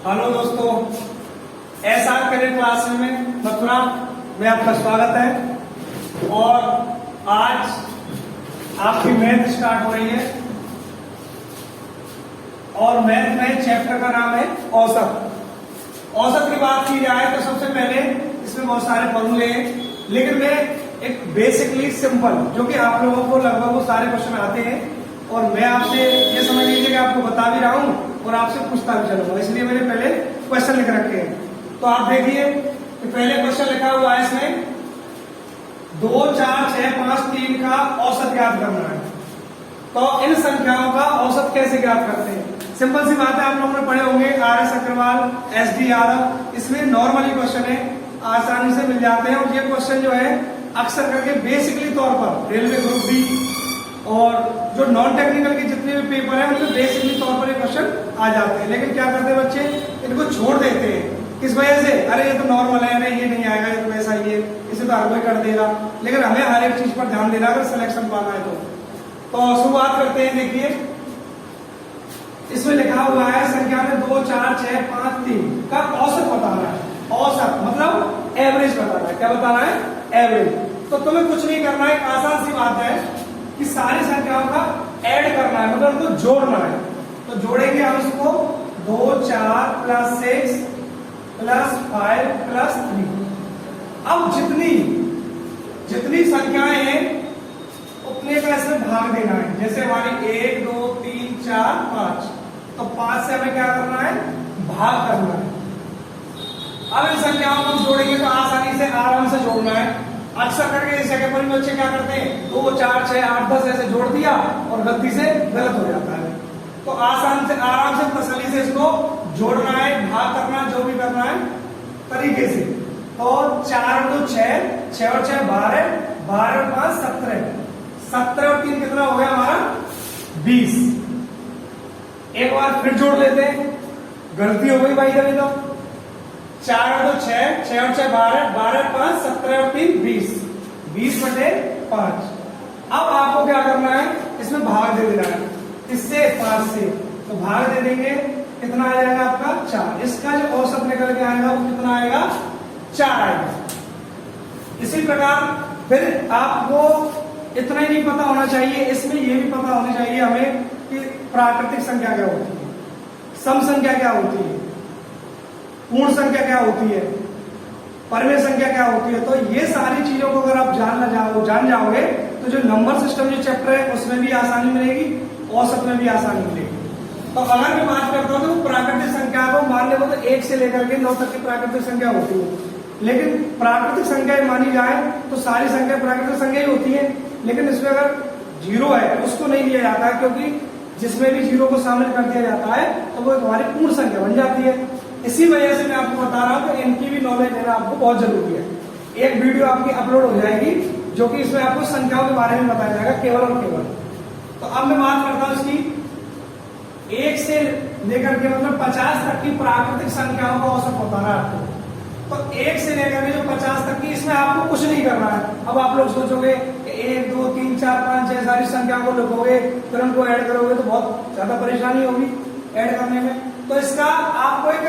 Hello दोस्तों, SR career class में मथुरा में आपका स्वागत है। और आज आपकी मैथ स्टार्ट हो रही है और मैथ में चैप्टर का नाम है औसत। औसत की बात की जाए तो सबसे पहले इसमें बहुत सारे फॉर्मूले हैं, लेकिन मैं एक बेसिकली सिंपल जो कि आप लोगों को लगभग वो सारे क्वेश्चन आते हैं और मैं आपसे ये समझ लीजिए कि आपको बता भी रहा हूं और आपसे पूछता भी चलूंगा, इसलिए मैंने पहले क्वेश्चन लिख रखे हैं। तो आप देखिए कि पहले क्वेश्चन लिखा हुआ है इसमें 2, 4, 6, 5, 3 का औसत ज्ञात करना है। तो इन संख्याओं का औसत कैसे ज्ञात करते हैं? सिंपल सी बात है, आप लोगों ने पढ़े होंगे R S Agarwal, S D Yadav. इसमें नॉर्मली क्वेश्चन है, आसानी से मिल जाते हैं। और ये क्वेश्चन जो है अक्सर करके बेसिकली तौर पर रेलवे ग्रुप बी और जो नॉन टेक्निकल के जितने भी पेपर है उनमें बेसिकली तौर पर ये क्वेश्चन आ जाते हैं। लेकिन क्या करते हैं बच्चे, इनको छोड़ देते हैं। किस वजह से? अरे ये तो नॉर्मल है, अरे ये नहीं आएगा, ये तो वैसा ही है, इसे तो हर कोई कर देगा। लेकिन हमें हर एक चीज पर ध्यान देना अगर सिलेक्शन पाना है तो शुरुआत करते हैं। देखिए इसमें लिखा हुआ है संख्या में 2, 4, 6, 5, 3 का औसत बताना है। औसत मतलब एवरेज बताना है। क्या बताना है? एवरेज। तो तुम्हें कुछ नहीं करना है, आसान सी बात है कि सारी संख्याओं का ऐड करना है, मतलब उनको जोड़ना है। तो जोड़ेंगे हम इसको 2, 4 + 6 + 5 + 3। अब जितनी संख्याएं हैं उतने का इसमें भाग देना है। जैसे हमारी 1, 2, 3, 4, 5, तो 5 से हमें क्या करना है? भाग करना है। अब इन संख्याओं को हम जोड़ेंगे तो आसानी से आराम से जोड़ना है। अक्सर करके इस जगह पर बच्चे क्या करते हैं 2, 4, 6, 8, 10 ऐसे जोड़ दिया और गलती से गलत हो जाता है। तो आसान से आराम से तसल्ली से इसको जोड़ना है, भाग करना, जो भी करना है तरीके से। तो 4 × 6, 6 और 6 12, 12 और 5 17, 17 और 3 कितना हो गया हमारा? 20। एक बार फिर जोड़ लेते हैं, गलती हो गई भाई कभी तो 4 और 2 6, 6 और 6 12, 12 और 5 17 और 3 20, 20/5। अब आपको क्या करना है? इसमें भाग दे देना है। इससे 5 से तो भाग दे देंगे, कितना आ जाएगा आपका? 4। इसका जो औसत निकल के आएगा वो कितना आएगा? 4 आएगा। इसी प्रकार फिर आपको इतना ही नहीं पता होना चाहिए, इसमें ये भी पता होना चाहिए हमें कि प्राकृतिक संख्या क्या होती है, सम संख्या क्या होती है, पूर्ण संख्या क्या होती है, परिमेय संख्या क्या होती है। तो ये सारी चीजों को अगर आप जान जाओगे तो जो नंबर सिस्टम जो चैप्टर है उसमें भी आसानी मिलेगी, औसत में भी आसानी मिलेगी। तो अगर मैं बात करता हूँ तो प्राकृतिक संख्या को मान लो तो 1 से लेकर के 9 तक की प्राकृतिक संख्या होती है। लेकिन प्राकृतिक संख्या मानी जाए तो सारी संख्या प्राकृतिक संख्या ही होती है। लेकिन इसमें अगर 0 है उसको नहीं लिया जाता है, क्योंकि जिसमें भी 0 को शामिल कर दिया जाता है तो वो हमारी पूर्ण संख्या बन जाती है। इसी वजह से मैं आपको बता रहा हूं कि इनकी भी नॉलेज लेना आपको बहुत जरूरी है। एक वीडियो आपकी अपलोड हो जाएगी जो कि इसमें आपको संख्याओं के बारे में बताया जाएगा केवल और केवल। तो अब मैं बात करता हूं इसकी 1 से लेकर के मतलब 50 तक की प्राकृतिक संख्याओं का औसत बताना है आपको। तो 1 से लेकर के जो 50 तक की, इसमें आपको कुछ नहीं करना है। अब आप लोग सोचोगे कि 1, 2, 3, 4, 5, 6 सारी संख्याओं को लिखोगे फिर उनको ऐड करोगे तो बहुत ज्यादा परेशानी होगी ऐड करने में। तो इसका आपको एक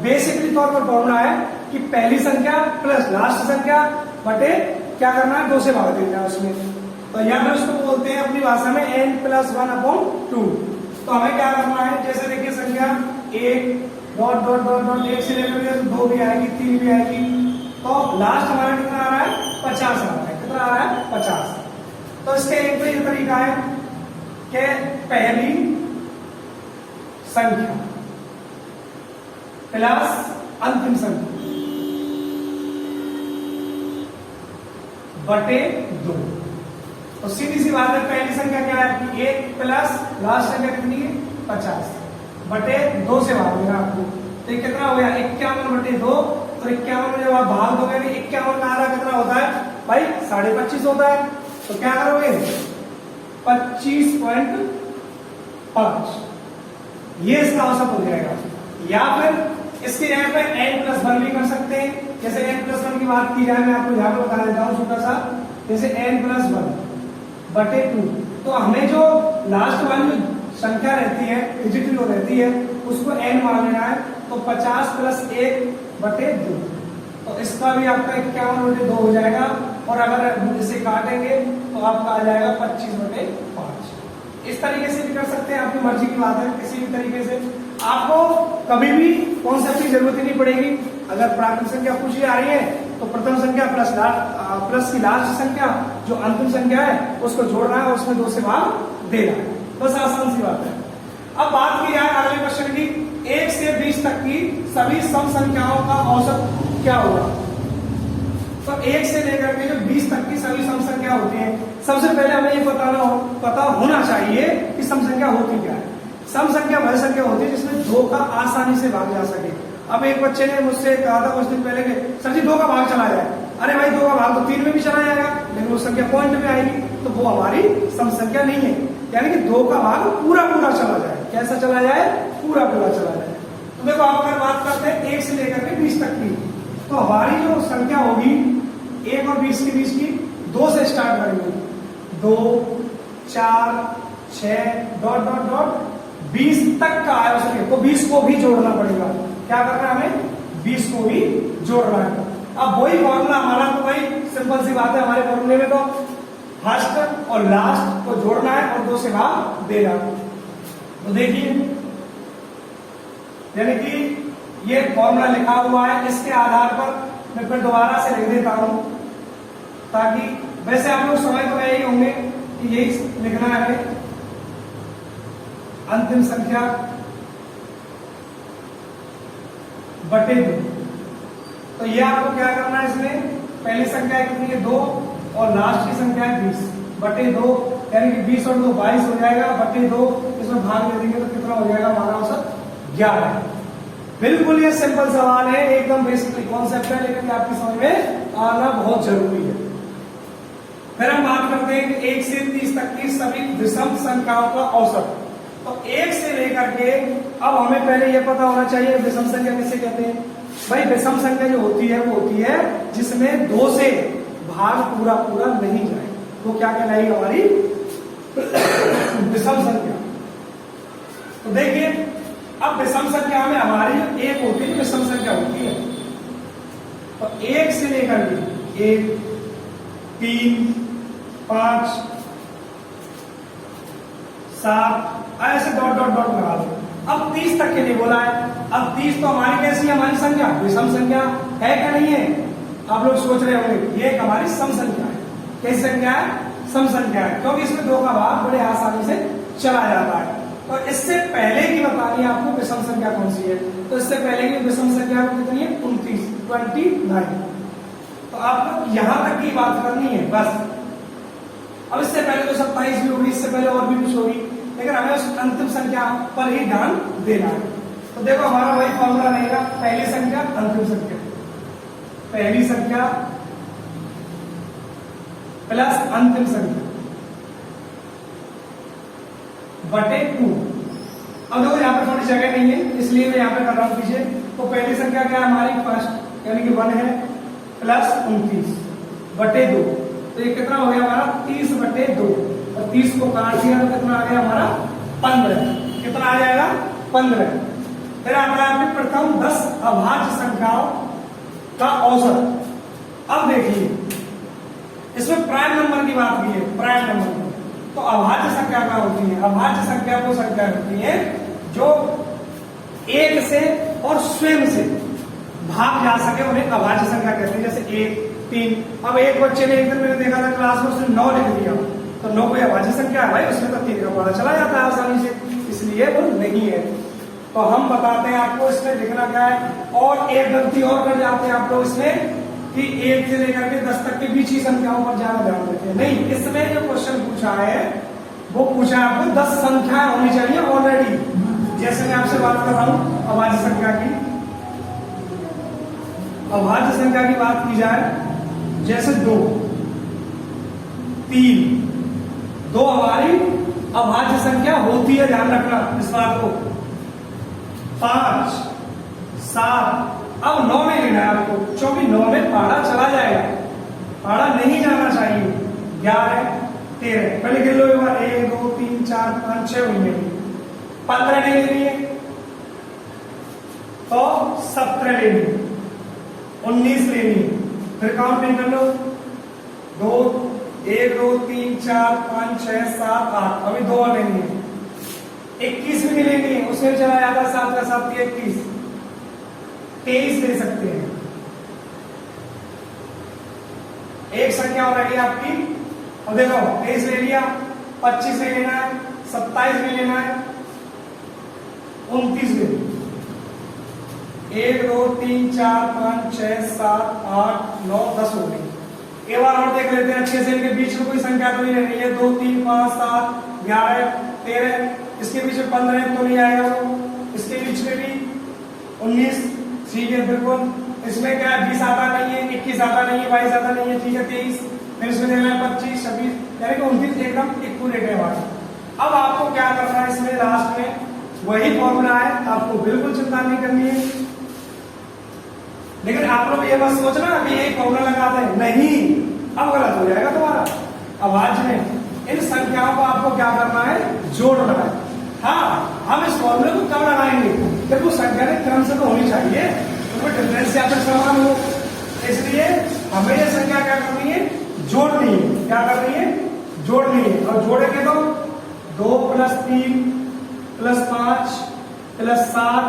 बेसिकली तौर पर पढ़ना है कि पहली संख्या प्लस लास्ट संख्या बटे क्या करना है? 2 से भाग देना है उसमें। तो या फिर उसको बोलते हैं अपनी भाषा में n+1/2। तो हमें क्या करना है? जैसे देखिए संख्या 1 ... 1 से लेकर 2 भी आएगी, 3 भी आएगी, तो लास्ट हमारा कितना आ रहा है? 50 आ रहा है। कितना आ रहा है? 50। तो इसके एक तो ये तरीका है कि पहली संख्या प्लस अंतिम संख्या बटे 2। तो सीधी सी बात है, पहली संख्या क्या है आपकी? 1 प्लस लास्ट संख्या कितनी है? 50 बटे 2 से भाग देना आपको। तो ये कितना हो गया? 51/2। और 51 में जब आप भाग दोगे तो 51 का आधा कितना होता है भाई? 25.5 होता है। तो क्या करोगे? 25.5 ये इसका औसत हो जाएगा। या फिर इसके यहाँ पे n+1 भी कर सकते हैं। जैसे n+1 की बात की जाए, मैं आपको यहाँ पे बता देता हूँ छोटा सा। जैसे n+1/2, तो हमें जो लास्ट वाली संख्या रहती है डिजिट जो रहती है उसको n मान लेना है। तो 50 प्लस 1/2, तो इसका भी आपका 51/2 हो जाएगा। और अगर इसे काटेंगे तो आपका आ जाएगा 25/5। इस तरीके से भी कर सकते हैं, आपकी मर्जी की बात है। किसी भी तरीके से आपको कभी भी कॉन्सेप्ट की जरूरत ही नहीं पड़ेगी। अगर प्राकृतिक संख्या पूछी जा रही है तो प्रथम संख्या प्लस की लास्ट संख्या जो अंतिम संख्या है उसको जोड़ना है, उसमें 2 से भाग देना है, बस आसान सी बात है। अब बात की जाए अगले क्वेश्चन की, 1 से 20 तक की सभी सम संख्याओं का औसत क्या होगा। तो 1 से लेकर के जो 20 तक की सभी सम संख्या होती है, सबसे पहले हमें ये पता होना चाहिए कि सम संख्या होती क्या है। सम संख्या वह संख्या होती है जिसमें 2 का आसानी से भाग जा सके। अब एक बच्चे ने मुझसे कहा था कुछ दिन पहले कि सर जी 2 का भाग चला जाए। अरे भाई 2 का भाग तो 3 में भी चला जाएगा, लेकिन वो संख्या पॉइंट में आएगी, तो वो हमारी सम संख्या नहीं है। यानी कि 2 का भाग पूरा चला जाए। कैसा चला जाए? पूरा चला जाए। तो देखो आप अगर बात करते हैं 1 से लेकर के 20 तक की, तो हमारी जो संख्या होगी 1 और 20 के बीच की, 2 से स्टार्ट करेंगे। 2, 4, 6 ... 20 तक का आया उसके, तो 20 को भी जोड़ना पड़ेगा। क्या करना है हमें? 20 को भी जोड़ना है। अब वही फॉर्मूला हमारा, तो भाई सिंपल सी बात है, हमारे फॉर्मूले में तो फर्स्ट और लास्ट को जोड़ना है और 2 से भाग देना। तो देखिए, यानी कि ये फॉर्मूला लिखा हुआ है, इसके आधार पर मैं फिर दोबारा से लिख देता हूं, ताकि वैसे आप लोग समझ तो यही होंगे कि यही लिखना है हमें। अंतिम संख्या बटे 2। तो ये आपको क्या करना है, इसमें पहली संख्या कितनी है? 2, और लास्ट की संख्या है 20 बटे 2, यानी कि 20 और 2 22 हो जाएगा, बटे 2 इसमें भाग दे देंगे तो कितना हो जाएगा हमारा औसत? 11। बिल्कुल ये सिंपल सवाल है, एकदम बेसिक कॉन्सेप्ट है, लेकिन आपकी समझ में आना बहुत जरूरी है। फिर हम बात करते हैं कि 1 से 30 तक की सभी विषम संख्याओं का औसत। तो 1 से लेकर के, अब हमें पहले यह पता होना चाहिए विषम संख्या किसे कहते हैं। भाई विषम संख्या जो होती है वो होती है जिसमें 2 से भाग पूरा नहीं जाए, वो क्या कहलाएगी? हमारी विषम संख्या। तो देखिए, अब विषम संख्या में हमारी एक होती है, विषम संख्या होती है। तो 1 से लेकर के 1, 3, 5, 7 ऐसे ... लगा दो। अब 30 तक के लिए बोला है। अब 30 तो हमारी कैसी है? हमारी संख्या विषम संख्या है क्या नहीं है? आप लोग सोच रहे होंगे, ये हमारी सम संख्या है। कैसी संख्या है? सम संख्या है, क्योंकि इसमें 2 का भाग बड़े आसानी से चला जाता है। तो इससे पहले की बतानी है आपको विषम संख्या कौन सी है। तो इससे पहले की विषम संख्या कितनी है? 29। तो आपको यहां तक की बात करनी है बस। अब इससे पहले तो 27 भी होगी, इससे पहले और भी कुछ होगी, लेकिन हमें उस अंतिम संख्या पर ही ध्यान देना है। तो देखो हमारा वही फॉर्मूला रहेगा, पहली संख्या अंतिम संख्या, पहली संख्या प्लस अंतिम संख्या बटे 2। अब देखो यहाँ पे थोड़ी जगह नहीं है, इसलिए मैं यहाँ पे कर रहा हूँ पीछे। तो पहली संख्या क्या है हमारी? फर्स्ट, यानी कि 1 है, प्लस 29 बटे 2। तो ये कितना हो गया हमारा? 30 बटे 2, और 30 को काट दिया तो कितना आ गया हमारा? 15। कितना आ जाएगा? 15। फिर आता है आपके प्रथम 10 अभाज्य संख्याओं का औसत। अब देखिए, इसमें प्राइम नंबर की बात की है, प्राइम नंबर। तो अभाज्य संख्या क्या होती है? अभाज्य संख्या वो संख्या होती है जो 1 से और स्वयं से भाग जा सके, उन्हें अभाज्य संख्या कहते हैं। जैसे 1, 3। अब एक बच्चे ने एक दिन मैंने देखा था क्लास में, उसने 9 लिख दिया, तो 9 कोई अभाज्य संख्या है भाई? उसमें तो 3 का पता चला जाता है आसानी से, इसलिए वो नहीं है। तो हम बताते हैं आपको इसमें लिखना क्या है। और एक गलती और कर जाते हैं आप लोग इसमें कि 1 से लेकर के 10 तक के बीच ही संख्याओं पर ज्यादा ध्यान देते हैं। नहीं, इसमें जो क्वेश्चन पूछा है वो पूछा है आपको 10 संख्याएं होनी चाहिए ऑलरेडी। जैसे मैं आपसे बात कर रहा हूं अभाज्य संख्या की, अभाज्य संख्या की बात की जाए, जैसे 2, 3, 2 हमारी अभाज्य संख्या होती है, ध्यान रखना इस बात को। 5, 7, अब 9 में लेना है आपको, क्योंकि 9 में पहाड़ा चला जाएगा, पहाड़ा नहीं जाना चाहिए। 11, 13, पहले गिन लो एक बार, 1, 2, 3, 4, 5, 6 महीने। 15 नहीं लेनी है, तो 17 लेनी है, 19 लेनी है। फिर काउंटिंग कर लो, 2 1 2 3 4 5 6 7 8, अभी 2 और लेनी है। 21 भी नहीं लेनी है, उसमें चला जाता 7 का 7 21, 23 ले सकते हैं। एक संख्या हो रही है आपकी, अब देखो 23 ले लिया, 25 ले लेना है, 27 ले लेना है, 29 ले लेना। 1 2 3 4 5 6 7 8 9 10 हो गई। एक बार और देख लेते हैं अच्छे से, इनके बीच में कोई संख्या तो नहीं रहनी है। 2 3 5 7 11 13, इसके बीच में 15 तो नहीं आएगा वो, इसके बीच में भी 19 ठीक है बिल्कुल। इसमें क्या है, 20 आता नहीं है, 21 आता नहीं है, 22 आता नहीं है, ठीक है 23। फिर इसमें देना है 25 26, यानी कि 29 एकदम एक्यूरेट है हमारा। अब आपको क्या करना है, इसमें लास्ट में वही फॉर्मूला है, आपको बिल्कुल चिंता नहीं करनी है। लेकिन आप लोग ये बस सोचना कि यही फॉर्मूला लगाते हैं, नहीं, अब गलत हो जाएगा तुम्हारा। अब आज में इन संख्याओं को आपको क्या करना है, जोड़ना है। हाँ, हम इस फॉर्मूले को कब लगाएंगे, जब वो संख्या के क्रम से तो होनी चाहिए, तो डिफरेंस या फिर समान हो। इसलिए हमें ये संख्या क्या करनी है, जोड़नी है। क्या करनी है, जोड़नी है। और जोड़ेंगे तो 2 + 3 + 5 + 7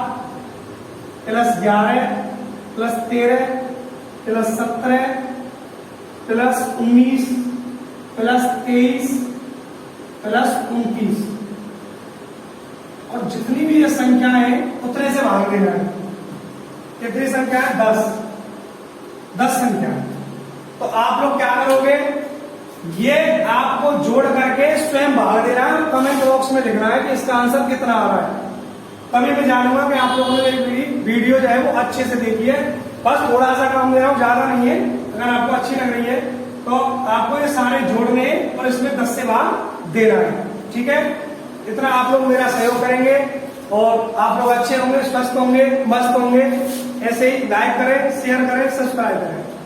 + 11 + 13 + 17 + 19 + 23 + 29, और जितनी भी ये संख्या है उतने से भाग देना है। कितनी संख्या है, 10 संख्या। तो आप लोग क्या करोगे, ये आपको जोड़ करके स्वयं भाग देना है, कमेंट बॉक्स में लिखना है कि इसका आंसर कितना आ रहा है। तभी मैं जानूंगा कि आप लोगों ने वीडियो जो है वो अच्छे से देखी है। बस थोड़ा सा काम दे रहा हूं, ज्यादा नहीं है। अगर आपको अच्छी लग रही है तो आपको ये सारे जोड़ने और इसमें 10 से भाग देना है, ठीक है। इतना आप लोग मेरा सहयोग करेंगे और आप लोग अच्छे होंगे, स्वस्थ होंगे, मस्त होंगे। ऐसे ही लाइक करें, शेयर करें, सब्सक्राइब करें।